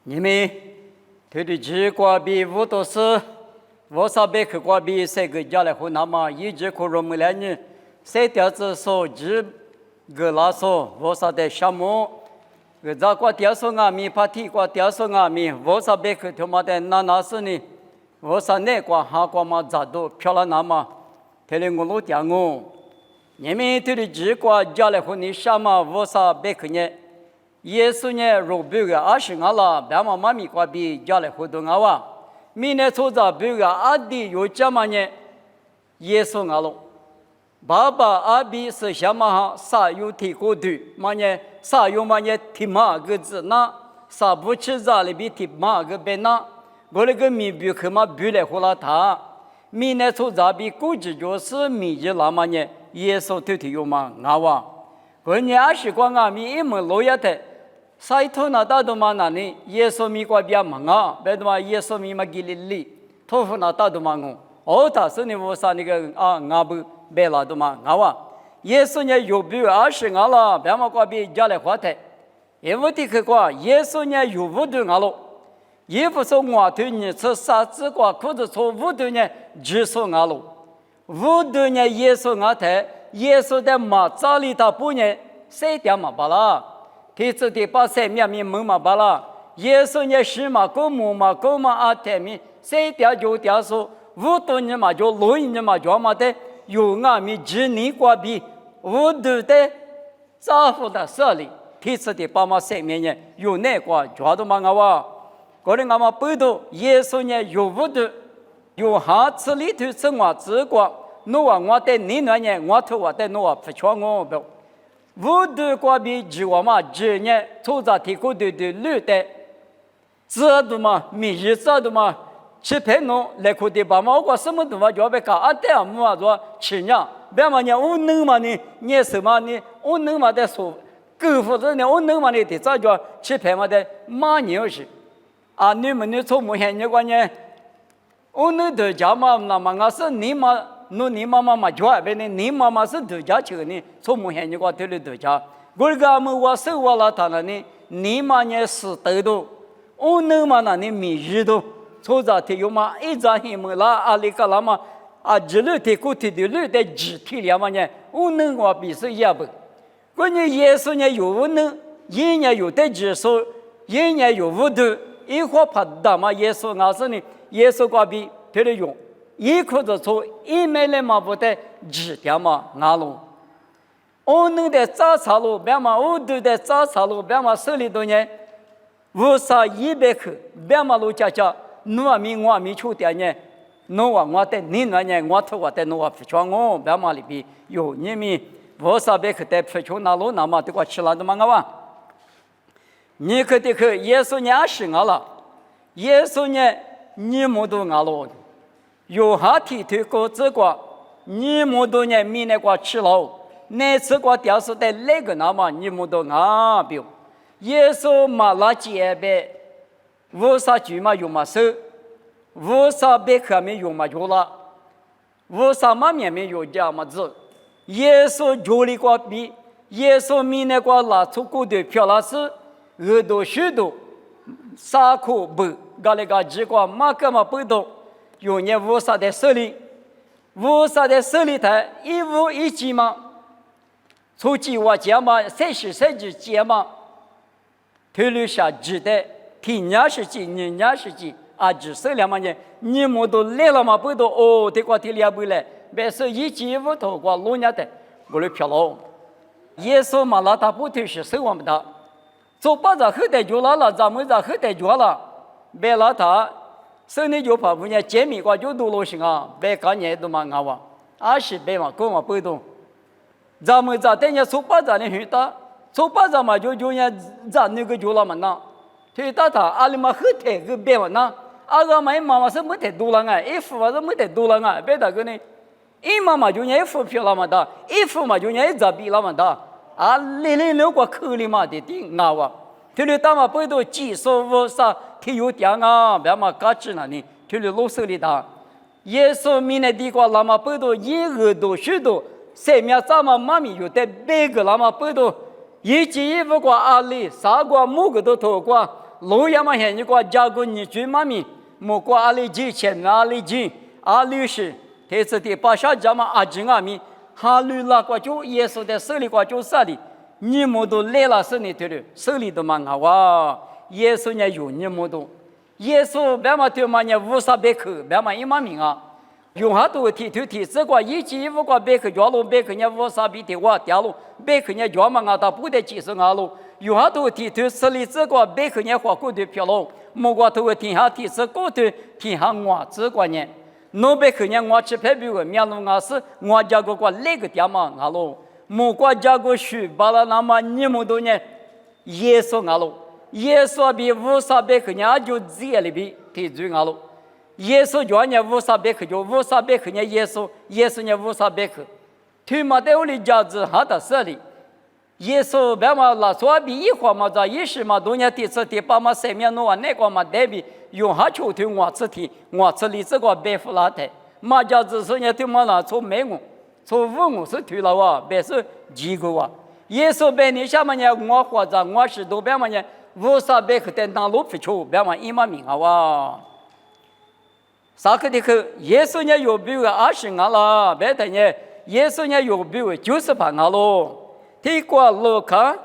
你们对的只挂比无多是，我上别去挂比谁个家来湖南嘛，一直可容不了你，谁调子说只个拉说，我上的项目，个咋挂调说啊米，怕提挂调说啊米，我上别去他妈的那是呢，我上那挂哈挂嘛咋都漂亮那嘛，天天我路点我，你们对的只挂家来湖你什么，我上别去呢。耶稣呢，若别个阿是阿拉，别嘛妈咪挂比家来活动阿哇，明年初早别个阿弟有家嘛呢，耶稣阿咯，爸爸阿比是什么哈？啥有提过的嘛呢？啥有嘛呢？提嘛个字那，啥不吃咋里比提嘛个别那，我那个米比克嘛比来胡拉他，明年初早比估计就是米就那嘛呢，耶稣头头有嘛阿哇，我呢阿是光阿米一门路亚的。sai thô na ta do ma na ni yeso mi kwa bia manga be do ma yeso mi ma gilili tho na ta do ma ngo o ta se ni wo sa ni ga a nga bu be la do ma nga wa yeso nya yo bi a shi nga la be ma kwa bi ja le khwa the e wo ti khe kwa yeso nya yo wo du nga lo ye fu so ngwa thu ni se sa zi kwa khu zi so wo du nya ji so nga lo wo du nya yeso nga the yeso de ma za li ta pu nya se dia ma ba la第次第八三面面门嘛罢了，耶稣也是嘛，狗母嘛，狗嘛啊天面，谁掉就掉说，五多年嘛就六年嘛就嘛的，有俺们几年过比，五多的丈夫的设立，第次第八嘛三面呢，有哪个抓到嘛我哇，个人俺们背到耶稣呢有五多，有下次里头是我自个，我的你那呢，我头我的我不穿我不。无度过比几万嘛，几年出在提供的绿的，知道嘛？米日知道嘛？吃饭侬来看的爸妈，我什么都嘛就别搞，啊对啊，么说吃呢？别嘛呢，我能嘛呢？你什么呢？我能嘛的说，够不着呢？我能嘛呢？的早就吃饭嘛的马牛是，啊你们呢从没看见过呢？我能得家嘛？那么我是你嘛？侬你妈妈嘛就爱别呢，你妈妈是度假去呢，从没看见过对了度假。我个么我手我了他了呢，你妈呢是得的，我能嘛那呢米日的，从这天有嘛一张黑么啦，阿里个啦嘛，啊日绿的古天的绿的日天了嘛呢，我能我比是也不，关键耶稣呢有能，一年有的指数，一年有无的，一会怕大嘛耶稣我是呢，耶稣个比对了用。一口子说一没来嘛不得指点嘛俺路，我能的早茶路别嘛我都的早茶路别嘛手里头呢，无啥100克别嘛路家家，我米出点呢，我的你那呢我头我的我不穿我别嘛里边有你们无啥别克的不穿那路那么这个吃了的嘛我哇，你可得去耶稣呢是俺了，耶稣呢你没都俺路。有下提推过这个，你么多年米那个吃了，那次个掉是在那个那么你么多啊表，耶稣嘛拉结呗，无啥句嘛有嘛手，无啥别克没有嘛有了，无啥嘛面没有这么子，耶稣做了个比，耶稣米那个拉出过的漂亮是耳朵许多，啥苦不，搞那个几个嘛个嘛不懂。有年无啥的手里，无啥的手里头一无一几嘛，出去我家嘛，30几嘛，推留下几的，天年是几，年年是几，啊，只手了嘛呢？你们都来了嘛？不都哦？这个天也不来，别说一几无头过老年的，我来漂了。耶稣嘛，那他不推是手我们的，做把子后代就了，咱们在后代就了，别了他。生的就怕不呢，见面个就多罗行啊，别干年都嘛熬哇，啊是别嘛，跟嘛不动。咱们在等下说把咱的很大，说把咱嘛就呢，咱那个就了嘛那，所以他阿里嘛后台个别嘛那，阿个嘛妈妈是没得多了啊，一副嘛是没得多了啊，别那个呢，一妈妈就呢一副漂了嘛的，一副嘛就呢一扎比了嘛的，啊零个口里嘛的顶熬哇，所以他嘛不都技术无啥。他有点啊，别嘛嘎吱那呢，就是老手里的。耶稣明年地瓜那么不多，一耳朵许多，三面咱们妈咪有的别个那么不多，一季一不过阿里，啥个某个都透过，路亚嘛现你过加过你军嘛咪，莫过阿里几前阿里几阿里是，这次的巴沙家嘛阿金阿咪，哈鲁拉过就耶稣的手里过就啥的，你们都来了手里头的，手里头嘛啊哇，耶稣呢有你们都，耶稣别嘛对嘛呢无啥别口，别嘛一嘛命啊。用下都提，这个一季一个别克家路，别克人无啥比的话掉路，别克人家嘛俺他不得几十俺路，用下都提，手里这个别克人花过的漂亮，莫个都天下提这个的天下我这个人，那别克人我吃排比个面路俺是我家个那个点嘛俺路，莫个家个书巴拉那么你们都呢，耶稣俺路，耶稣比无啥别克人就这里比提住俺路。耶稣叫人无啥别克，就无啥别克呢？耶稣呢无啥别克，他妈在屋里家子还得这里。耶稣别嘛拉说比一话嘛，在一时嘛，多年第次第八嘛，生命弄完那个嘛，代比用下秋天我这天我这里这个白富拉台，嘛家子说呢，他妈啦从美我，从五我是退了哇，别是几个哇。耶稣别你下嘛呢，我或者我是都别嘛呢，无啥别克在当路不求，别嘛一嘛命啊哇。啥个的去？耶稣呢有比个20啊啦，别的呢，耶稣呢有比个90把啊咯。这个路看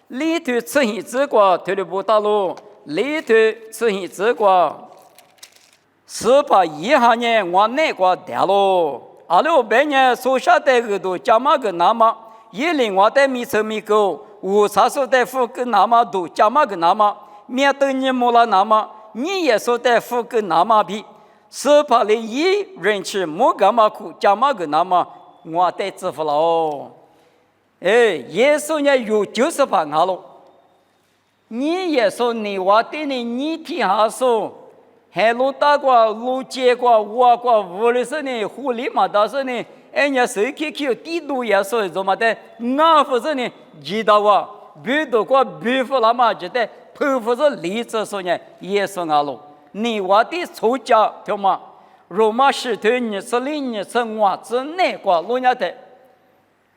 里头吃现这个，退了不到路，里头吃现这个，4把一下呢，我那个掉咯。阿六别呢，所下的个都加嘛个那么，一零我的米车米狗，50的付个那么都加嘛个那么，面对你没了那么，你也说的付个那么比。是怕你一人吃莫干嘛苦，加嘛个那么我得支付了哦。哎，耶稣呢有90把啊喽。你也说你话对你听下说，还路大过路接过我过屋里是呢，狐狸嘛倒是呢，人家手去地度也说怎么的，俺不是呢知道哇，别多过别不那么觉得，婆婆是例子说呢，耶稣啊喽。你话的出家对吗？罗马使徒20我之内个路亚的，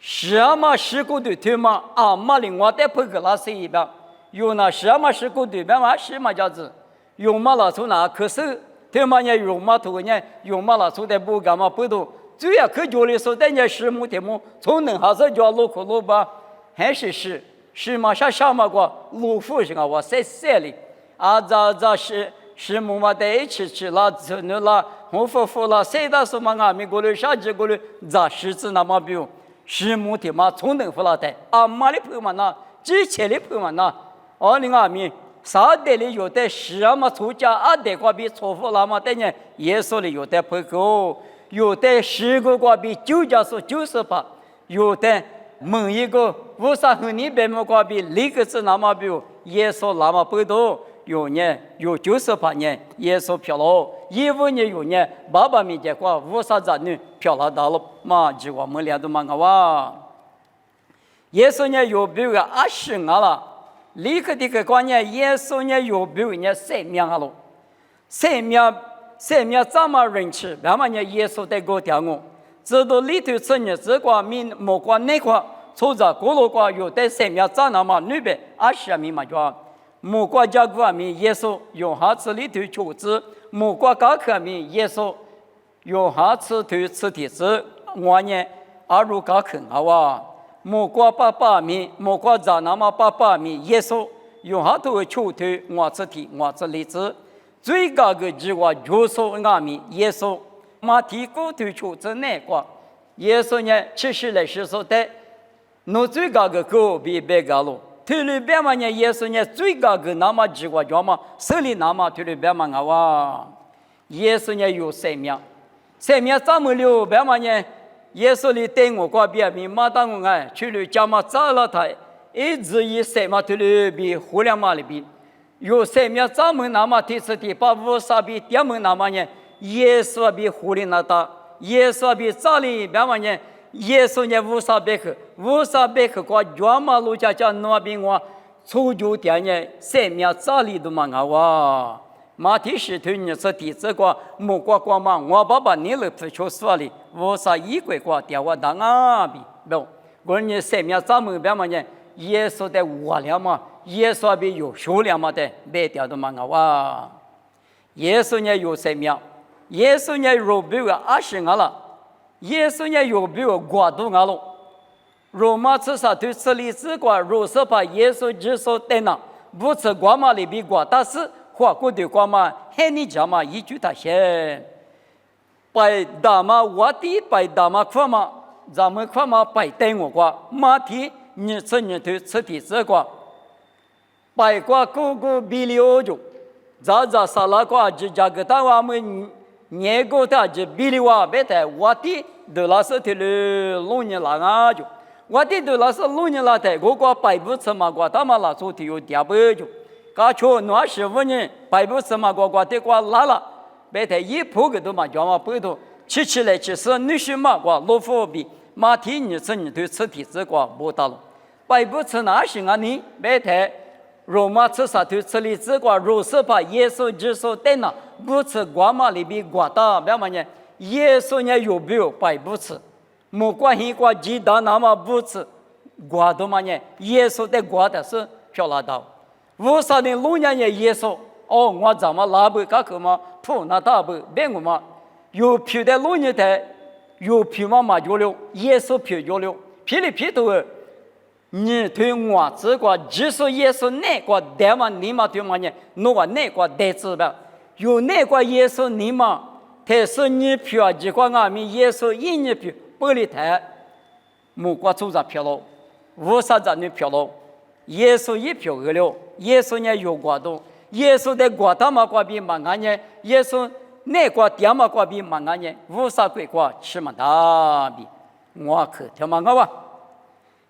什么事故的对吗？啊，马里我的不给那谁一边，有那什么事故的边嘛什么家子，有嘛拉出那可是对吗？呢有嘛头呢有嘛拉出的不干嘛不多，主要可觉里说的呢是木的木，从能还是叫路可路吧，还是嘛啥嘛个路夫是个我谁哩啊这是木嘛在一起吃了，吃了，我夫了，谁的什么啊？美国的啥子国的咋狮子那么比如，是木的嘛，从能服了的，啊，马里朋嘛那，之前的朋嘛那，哦，你阿米，啥的里有的是啊嘛，出家啊的个比错服了嘛，等呢，耶稣里有的朋友，有的10个比9家说90把，有的某一个无啥和你别么个比那个是那么比如，耶稣那么不多。有年有98年，耶稣漂了；15年有年，800米结果50子女漂了到了嘛，结果没两都嘛个哇。耶稣呢有比个20啊了，立刻的个观念，耶稣呢有比个呢3命啊了，3命怎么认识？别嘛呢耶稣在个条我，知道里头吃呢这个民莫关那块，出着过路个有的3命咋那么女别20米嘛就。莫国家国民耶稣用下次里头求子，莫国高科民耶稣用下次头吃的子，我呢阿如高坑啊哇，莫国爸民莫国在那么爸民耶稣用下头求头我吃的我吃例子，最高个计划就是俺民耶稣马蹄骨头求子那个耶稣呢70来世说的，那最高个狗比别个了。推了别嘛呢，耶稣呢最高个那么几个叫嘛，手里那么推了别嘛啊哇，耶稣呢有3命怎么了？别嘛呢，耶稣里对我个别名马当我哎，去了家嘛找了他，一直以3嘛推了比互联网里比，有3命怎么那么第4第8 50比点么那么呢？耶稣比互联网大，耶稣比这里别嘛呢？耶稣呢50百克个专马路家那边我出酒店呢3命这里都嘛啊哇，马蹄石头呢是第这个木瓜光嘛，我爸爸你了不求说哩，51块个电话打啊比不，我呢3命怎么别嘛呢？耶稣在我了嘛，耶稣比有数量嘛的，别掉的嘛哇。耶稣呢有生命，耶稣呢有比我20了，耶稣呢有比我国度了。罗马刺杀对此里之国，若是把耶稣基督带那，不是国嘛里比国大事，或过的国嘛，害你家嘛一句他先。拜大嘛我的拜大嘛快嘛，咱们快嘛拜带我国，马蹄你吃你对吃的这国，拜国哥哥比利欧就，咋萨拉国就加个大我们年过他就比利哇别的我的都那是的了龙年啦啊就。我的都那是路年拉的，我国百不吃嘛，我他妈拉出的有点不就，刚说那15年百不吃嘛，我的我拉了，别的一铺个都嘛叫嘛不多，起来其实女婿嘛，我老夫比马蹄你吃你对吃的这个不到了，百不吃那行啊你，别的罗马吃啥对吃的这个，若是把耶稣基督带那不吃我嘛里边我的，别嘛呢，耶稣呢有没有百不吃？莫关心过鸡蛋那么不吃，瓜多嘛呢？耶稣的瓜的是漂亮到，为啥呢？路年呢耶稣哦，我怎么拉不干个嘛？土那大不别个嘛？有皮的路年的，有皮嘛嘛就了，耶稣皮就了，皮里皮头，你对我这个即使耶稣那个带嘛你嘛对嘛呢？我那个带子吧，有那个耶稣你嘛，他是你皮啊，结果俺们耶稣一年皮。玻璃台，木瓜组织漂了，无啥子你漂了，耶稣也漂了，耶稣呢有国度，耶稣的国他妈国比蛮安呢，耶稣那国爹妈国比蛮安呢，无啥鬼国吃嘛大比，我可听嘛我吧，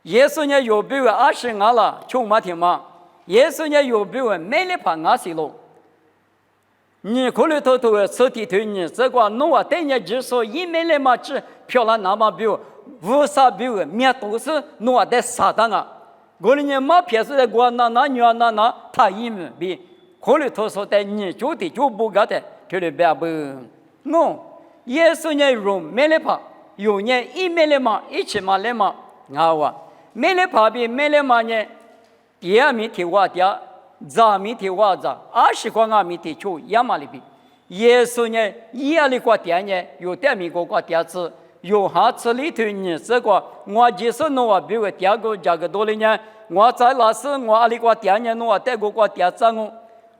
耶稣呢有比我20了，穷嘛听嘛，耶稣呢有比我没了怕20了。你可里头头吃的头你这个弄啊，对你就说一没来嘛吃漂亮那么比无啥比面都是弄啊的撒旦啊，我里呢嘛偏是在国那女啊那他一没比可里头说的你就的就不搞的，这里别不弄，耶稣呢用没来怕，有呢一没来嘛一起嘛来嘛，啊没来怕比没来嘛呢，第二名提我的。咱们的娃子20个俺们的就亚麻里边，耶稣呢，耶里个店呢，有点米个店子，有哈吃里头呢，这个我就是弄啊，比如第二个价格多了呢，我在那时我阿里个店呢，弄啊带个店子我，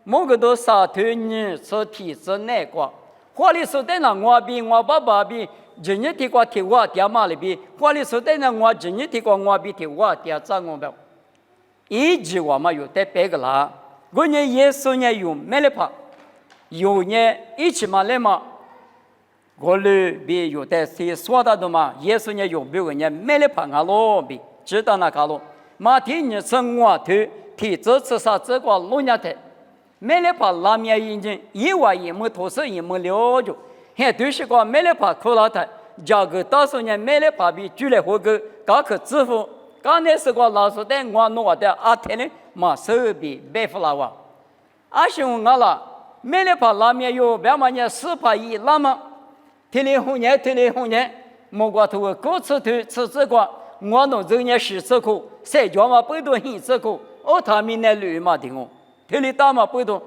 某个都啥头呢，吃体质那个，或者说的呢，我比我爸爸比，今年的个提我店嘛里边，或者说的呢，我今年的个我比提我店子我呗。一句话嘛有得别个啦，我呢耶稣呢有没了怕，有呢一起嘛来嘛，我里边有得谁说的嘛，耶稣呢有别个呢没了怕啊咯比，知道那个咯，马天呢生我头，提这次啥这个路年的，没了怕拉面已经一碗一亩土是一亩了就，还对是个没了怕苦老太，价格到时候呢没了怕比举来活个，搞个支付。刚才是个老师的，我弄的阿天呢，嘛手臂白付了哇，阿兄我了，没了怕拉面有，别嘛呢400拉嘛，天里红年，莫过头各吃头吃这个，我弄这年10次苦，谁叫嘛不多1次苦，他们那绿嘛的我，天里大嘛不多，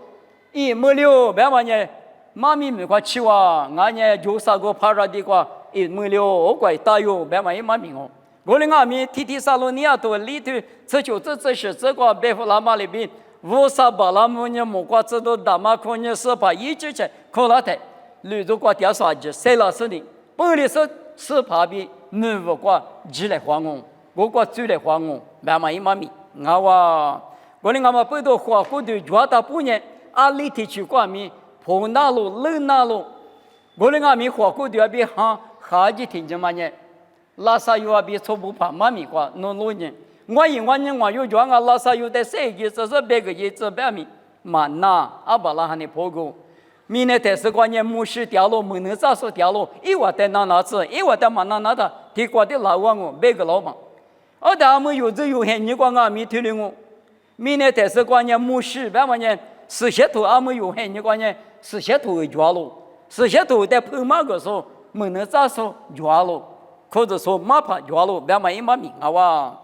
一没了，别嘛呢，妈咪没块吃哇，俺呢就啥个怕热的个，一没了，我怪大哟，别嘛一妈咪我。我的俺们提萨罗尼亚多里头，这是这个白夫拉马里边，乌萨巴拉姆呢莫瓜这都大马可呢是把一直在考拉台，绿洲瓜调啥子谁老师的，本来是怕比没有瓜几来还我瓜最来还我，慢慢一妈咪，我的俺们不都花过的抓到半年，阿里地区瓜米破那路冷那路，我的俺们花过的比哈几天就嘛呢。拉萨有啊，比错不怕妈咪瓜弄路呢。我有讲啊，拉萨有的设计，这是别个也这别米蛮呐，阿巴拉汉的破过。明年的是关键木石掉落，没能咋说掉落，一瓦在哪子，一瓦在嘛哪的，提过的老王哦，别个老板。他们有这有限，你讲啊，没推了我。明年的是关键木石，别嘛呢，是些头阿们有限，你讲呢，是些头会抓了，是些头在跑马个时候，没能咋说抓了。或者说马怕抓了，别买一马命啊哇！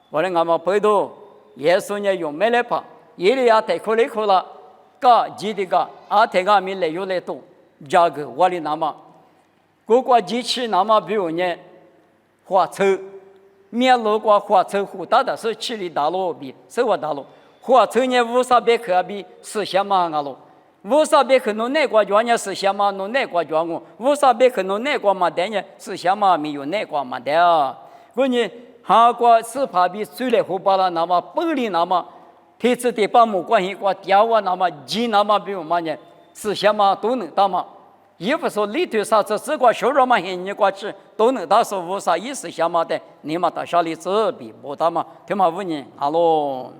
我的俺们背头耶稣呢用没来怕，耶利亚太苦累苦了，噶记得噶阿太阿米来有来多，加个我的那么，各国机器那么比如呢，火车，面路过火车湖大的是七里大路比是我大路，火车呢500克比40万阿路。500克侬哪国家呢40万，侬哪国家我500克侬哪国嘛的呢40万没有哪国嘛的啊？我呢韩国是怕比水来湖巴了，那么本里那么天子的把木关系过调啊，那么鸡那么比如嘛呢40万都能打嘛？也不说里头啥子这个收入嘛，你过去都能打说5040万的，你嘛到小里子比不打嘛？听嘛问你哈喽？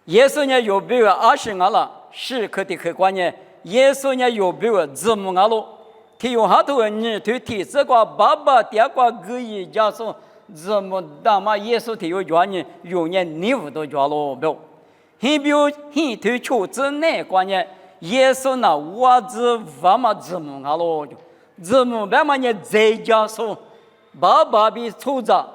耶稣呢有比如20万了。是可的客观呢，耶稣呢有比如字母阿罗，提用哈头你对提这个爸爸第二个个一家说字母大嘛，耶稣提有讲呢，有呢你不都讲了不？还比如还推出这哪个呢？耶稣那我字什么字母阿罗，字母别嘛呢在家说，爸爸比出着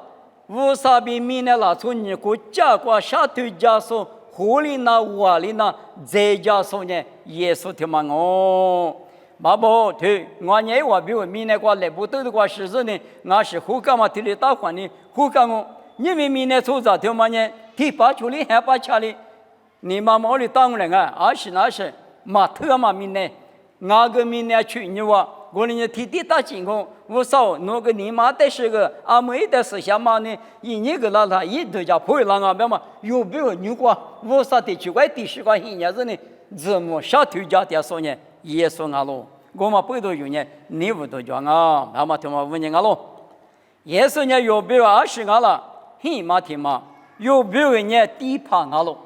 ，50比米呢拉出你国家国下头家说。湖里那瓦里那在家说呢，耶稣听嘛哦，马宝对，我呢我比如明年过来不到的过时日呢，我是胡干嘛提里大款呢？胡干我，因为明年出咋听嘛呢？提把处理还把家里，你妈妈里当人啊，而是那是马特嘛明年，我个明年去你话。我呢，提地大情况，我少那个你妈的是个阿妹的是什么呢？一年个那他一头家破烂啊，别嘛，有没有你过？我啥的去怪第十个一年子呢？怎么小头家的说呢？也说俺喽，我嘛不都有呢，你不都讲啊？那么他妈问你俺喽，也是呢有没有20俺了？嘿嘛听嘛，有没有呢地盘俺喽？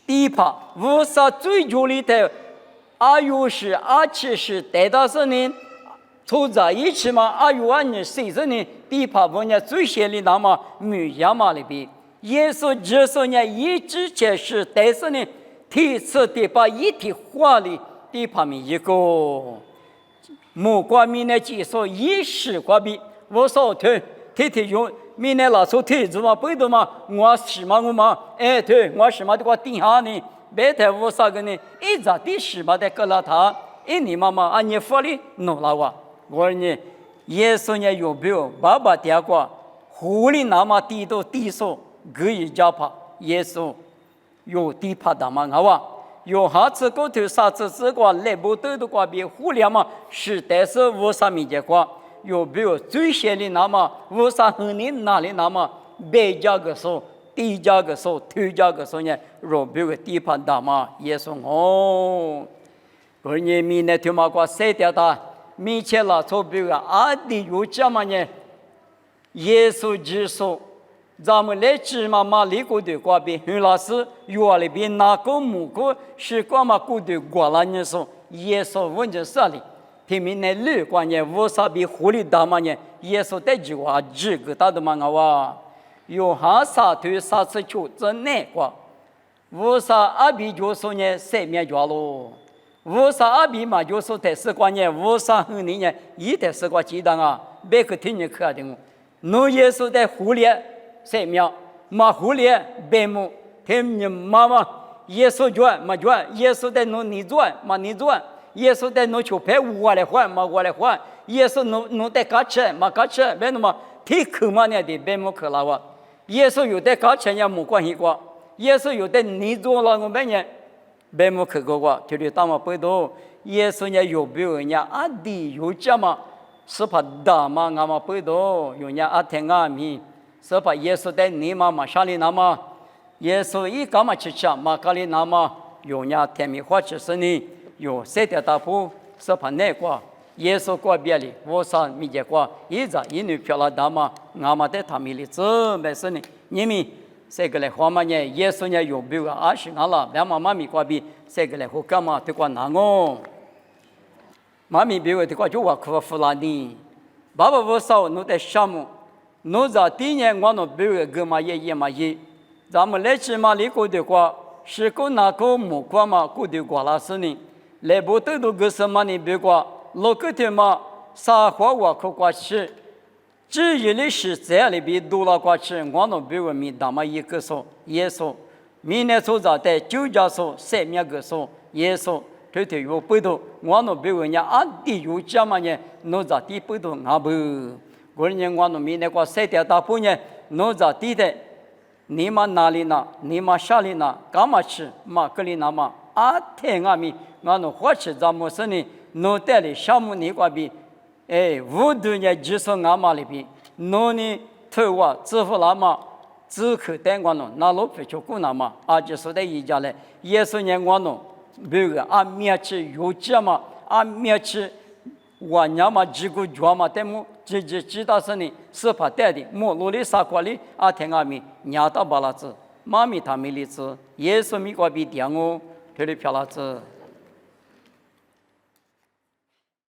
地盘我啥最主力的，20是27是带到是呢？凑在一起嘛，20年30年，地盘我呢最先的那么米亚嘛里边，耶稣接受呢一直解释，但是呢，第一次的把一体化的地盘面一个，木瓜米呢接受10块币，我说对，天用米呢拿出腿子嘛，背的嘛，我是嘛我嘛，哎对，我是嘛的个顶下呢，别太我啥个呢，一直的是嘛的个拉他，一年嘛嘛，按你法律弄了哇。我呢，耶稣呢有没有爸爸第二个狐狸那么低到低手可以加怕耶稣有低怕的嘛好吧？有下次过头啥子这个来不到的话比狐狸嘛是但是无啥米结果有没有最先的那么无啥和你哪里那么别家个手低家个手推家个手呢？若没有低怕的嘛耶稣哦，而你明年听嘛过谁掉的？米切拉错别个阿弟有这么呢？耶稣基督，咱们来芝麻马里国的瓜比很老师，原来比那个木个是干嘛国的瓜了呢？说耶稣问着啥哩？平民的绿瓜呢？为啥比狐狸大嘛呢？耶稣这句话这个大的嘛哇？有哈啥对啥子求真难瓜？为啥阿比就说呢？生命绝喽？为啥阿比嘛就说台史观念，为啥和你呢？一台史观记当啊，别个听你课的我，侬耶稣在狐狸生命，嘛狐狸白目，听你妈妈耶稣转嘛转，耶稣在侬你转嘛你转，耶稣在侬求陪我来还嘛我来还，耶稣侬在搞吃嘛搞吃，别侬嘛听口嘛呢的白目可拉哇，耶稣有在搞吃也没关系过，耶稣有在你做了我们呢。白木克个话，就是当我背到耶稣呢有没有人家阿弟有这么是怕大嘛？俺们背到有人家阿天阿米是怕耶稣在你妈妈上里那么耶稣一干嘛去吃嘛？家里那么有人家天米花吃是呢有三条大铺是怕那个耶稣过别里我上米结果一直一女漂亮大嘛？俺们在他米里这没事呢，你们。这个来话嘛呢？耶稣呢有没有20年了？两妈咪过比这个来好干嘛？对个难哦。妈咪比如对个就话可弗拉尼，爸爸我少侬在项目，侬在第年我侬比如个嘛也嘛也，咱们来起码里过的话，是个那个木瓜嘛过的瓜拉是呢，来不得都个什么呢？比如说，老个天嘛，啥话我可过去。至于的是这里边多了过去，我们比如米大嘛一个说耶稣，明年所在的九家说三面个说耶稣，这条有不同，我们比如人家安地有家嘛呢，侬在地不同啊不，过年我们明年过三条大半年，侬在地的，你嘛哪里呢？你嘛啥里呢？干嘛去？嘛格里那嘛啊天啊咪，我们花去咱们是呢，侬带的项目你挂比。无度呢，就说俺妈里边，侬呢头啊，支付那么，只口单光侬，那老非就过那么，就说的一家嘞，也是呢我侬，比如面去有家嘛，面去我娘嘛几个家嘛，但么知道是呢，是怕带的，莫罗里啥块里听阿咪，娘到巴拉子，妈咪他没里子，也是咪个比点哦，这里漂拉子。